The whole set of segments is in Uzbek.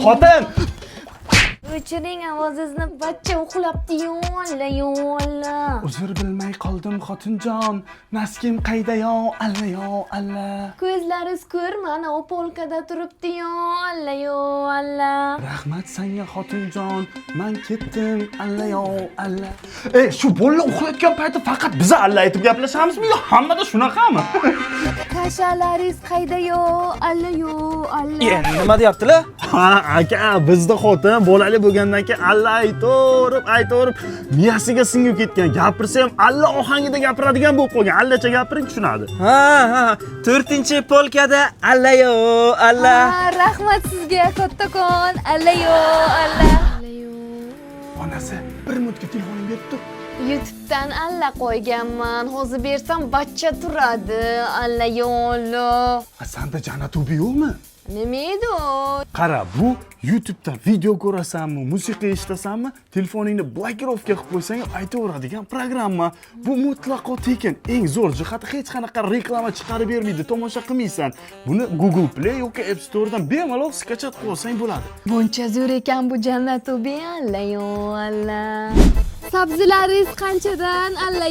Xotin! O'chiring ovozingizni, bachcha uxlabdi-yu, alla. Uzr bilmay qoldim xotinjon. Naskim qayda-yo, alla. Ko'zlaringiz ko'r, mana u polkada turibdi-yu, alla. Rahmat senga xotinjon. Men ketdim, alla. Shu bolla uxlayotgan payti faqat biza alla aytib gaplashamizmi yo hammada shunaqami? Kashalaringiz qayda-yu, alla. Endi nima deyaptilar? Ha, aka, bizda xotin bolali bo'lgandan keyin alla aytorib, miyasiga singib ketgan. Gapirsa ham alla ohangida gapiradigan bo'lib qolgan. Allacha gapiring tushunadi. Ha, 4-polkada alla-yo, alla. Rahmat sizga kattakon, alla. Onasi bir minutga telefonim beribdi. YouTube'dan alla qo'yganman. Hozir bersam bachcha turadi, alla. Sanda Janatubi yo'qmi? Nima edi u? Qara, bu YouTube'da video ko'rasanmi, musiqa eshitasanmi, telefoningni blokirovka qilib qo'ysang ham aytaveradigan programma. Bu mutlaqo tekin. Eng zo'r jihati hech qanaqa reklama chiqarib bermaydi, tomosha qilmaysan. Buni Google Play yoki App Store'dan bemalol skachat qilib olsang bo'ladi. Buncha zo'r ekan bu Jannatubi, alla. Sabzilaringiz qanchadan, alla.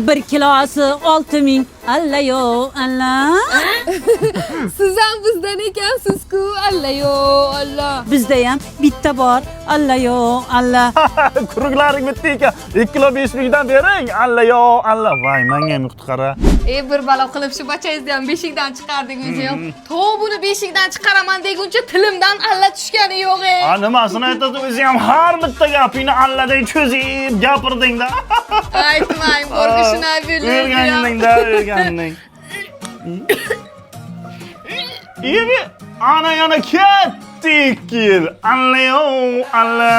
1 kilosi 6000. Alla-yo, alla. Siz ham bizdan ekansiz-ku, alla. Bizda ham bitta bor. Alla-yo, alla. Quruqlaring bitta ekan. 2 kilo 5 dan bering. Alla. Voy, menga ham qutqara. Bir balo qilib shu bachangizni ham beshikdan chiqardingiz ham. To buni beshikdan chiqaraman deguncha tilimdan alla tushgani yo'q ey. Nimasini aytasiz, o'zi ham har bitta gapingni alladay cho'zib gapirding-da. Aytmang, qo'rqishini O'rganding. Ana yana ketdik. Alla-yo, alla.